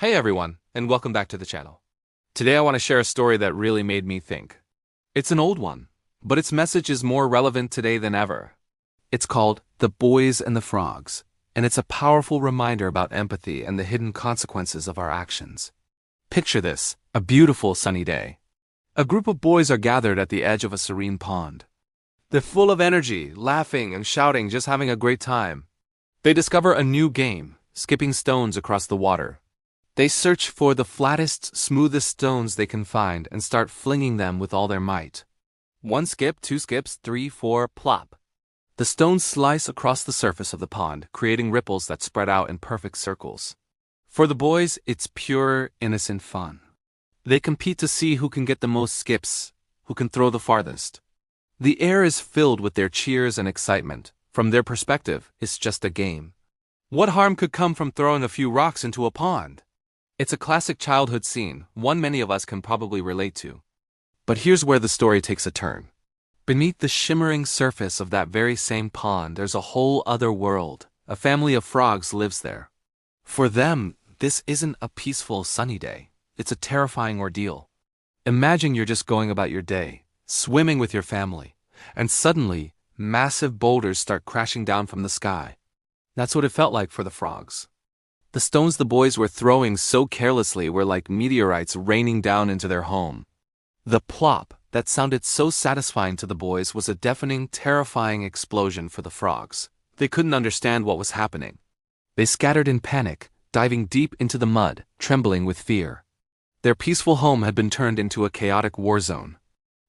Hey everyone, and welcome back to the channel. Today I want to share a story that really made me think. It's an old one, but its message is more relevant today than ever. It's called The Boys and the Frogs, and it's a powerful reminder about empathy and the hidden consequences of our actions. Picture this, a beautiful sunny day. A group of boys are gathered at the edge of a serene pond. They're full of energy, laughing and shouting, just having a great time. They discover a new game, skipping stones across the water. They search for the flattest, smoothest stones they can find and start flinging them with all their might. One skip, two skips, three, four, plop. The stones slice across the surface of the pond, creating ripples that spread out in perfect circles. For the boys, it's pure, innocent fun. They compete to see who can get the most skips, who can throw the farthest. The air is filled with their cheers and excitement. From their perspective, it's just a game. What harm could come from throwing a few rocks into a pond? It's a classic childhood scene, one many of us can probably relate to. But here's where the story takes a turn. Beneath the shimmering surface of that very same pond, there's a whole other world. A family of frogs lives there. For them, this isn't a peaceful, sunny day. It's a terrifying ordeal. Imagine you're just going about your day, swimming with your family, and suddenly, massive boulders start crashing down from the sky. That's what it felt like for the frogs. The stones the boys were throwing so carelessly were like meteorites raining down into their home. The plop that sounded so satisfying to the boys was a deafening, terrifying explosion for the frogs. They couldn't understand what was happening. They scattered in panic, diving deep into the mud, trembling with fear. Their peaceful home had been turned into a chaotic war zone.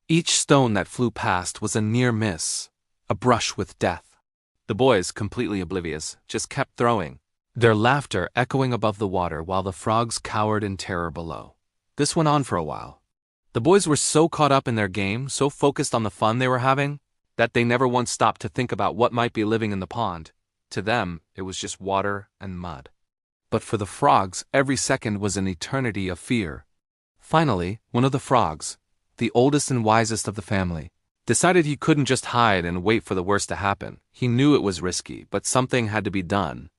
Each stone that flew past was a near miss, a brush with death. The boys, completely oblivious, just kept throwing, their laughter echoing above the water while the frogs cowered in terror below. This went on for a while. The boys were so caught up in their game, so focused on the fun they were having, that they never once stopped to think about what might be living in the pond. To them, it was just water and mud. But for the frogs, every second was an eternity of fear. Finally, one of the frogs, the oldest and wisest of the family, decided he couldn't just hide and wait for the worst to happen. He knew it was risky, but something had to be done.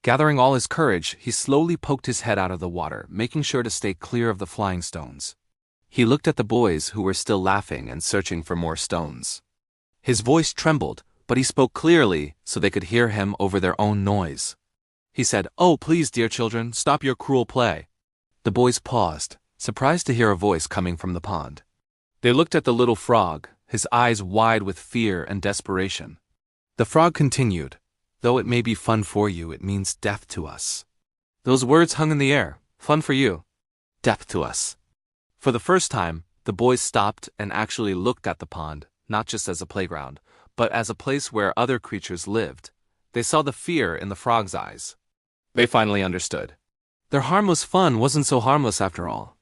Gathering all his courage, he slowly poked his head out of the water, making sure to stay clear of the flying stones. He looked at the boys who were still laughing and searching for more stones. His voice trembled, but he spoke clearly so they could hear him over their own noise. He said, "Oh, please, dear children, stop your cruel play." The boys paused, surprised to hear a voice coming from the pond. They looked at the little frog, his eyes wide with fear and desperation. The frog continued, "Though it may be fun for you, it means death to us." Those words hung in the air. Fun for you, death to us. For the first time, the boys stopped and actually looked at the pond, not just as a playground, but as a place where other creatures lived. They saw the fear in the frog's eyes. They finally understood. Their harmless fun wasn't so harmless after all.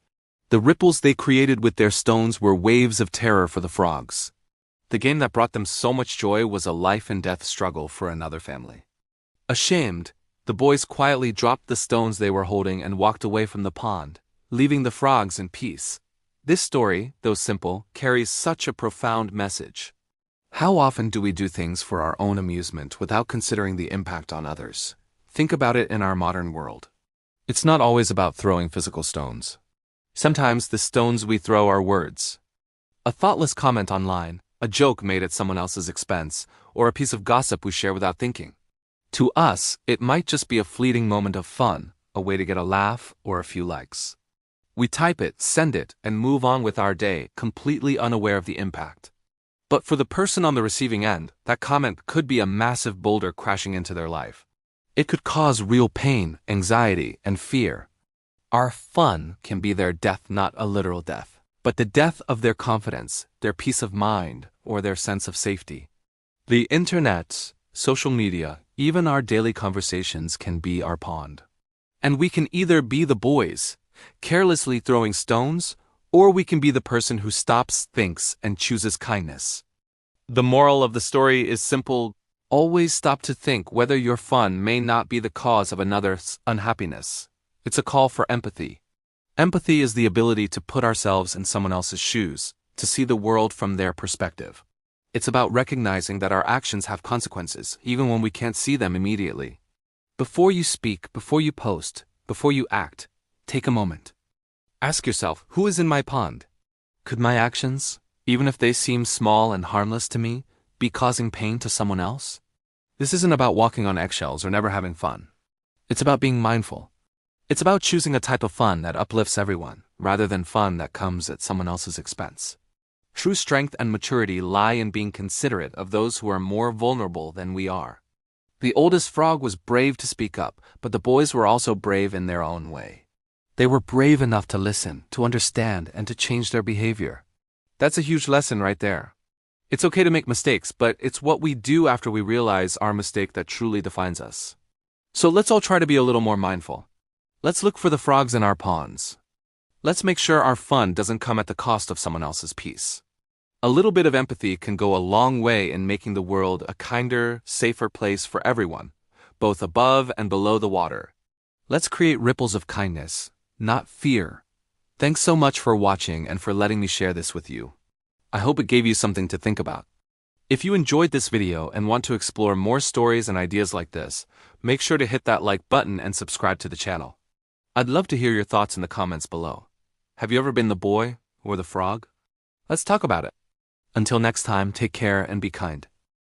The ripples they created with their stones were waves of terror for the frogs. The game that brought them so much joy was a life and death struggle for another family. Ashamed, the boys quietly dropped the stones they were holding and walked away from the pond, leaving the frogs in peace. This story, though simple, carries such a profound message. How often do we do things for our own amusement without considering the impact on others? Think about it in our modern world. It's not always about throwing physical stones. Sometimes the stones we throw are words. A thoughtless comment online, a joke made at someone else's expense, or a piece of gossip we share without thinking. To us, it might just be a fleeting moment of fun, a way to get a laugh or a few likes. We type it, send it, and move on with our day, completely unaware of the impact. But for the person on the receiving end, that comment could be a massive boulder crashing into their life. It could cause real pain, anxiety, and fear. Our fun can be their death, not a literal death, but the death of their confidence, their peace of mind, or their sense of safety. The internet, social media, even our daily conversations can be our pond. And we can either be the boys, carelessly throwing stones, or we can be the person who stops, thinks, and chooses kindness. The moral of the story is simple. Always stop to think whether your fun may not be the cause of another's unhappiness. It's a call for empathy. Empathy is the ability to put ourselves in someone else's shoes, to see the world from their perspective. It's about recognizing that our actions have consequences, even when we can't see them immediately. Before you speak, before you post, before you act, Take a moment. Ask yourself, who is in my pond? Could my actions, even if they seem small and harmless to me, be causing pain to someone else? This isn't about walking on eggshells or never having fun. It's about being mindful. It's about choosing a type of fun that uplifts everyone, rather than fun that comes at someone else's expense. True strength and maturity lie in being considerate of those who are more vulnerable than we are. The oldest frog was brave to speak up, but the boys were also brave in their own way. They were brave enough to listen, to understand, and to change their behavior. That's a huge lesson right there. It's okay to make mistakes, but it's what we do after we realize our mistake that truly defines us. So let's all try to be a little more mindful. Let's look for the frogs in our ponds. Let's make sure our fun doesn't come at the cost of someone else's peace. A little bit of empathy can go a long way in making the world a kinder, safer place for everyone, both above and below the water. Let's create ripples of kindness, not fear. Thanks so much for watching and for letting me share this with you. I hope it gave you something to think about. If you enjoyed this video and want to explore more stories and ideas like this, make sure to hit that like button and subscribe to the channel. I'd love to hear your thoughts in the comments below. Have you ever been the boy or the frog? Let's talk about it. Until next time, take care and be kind.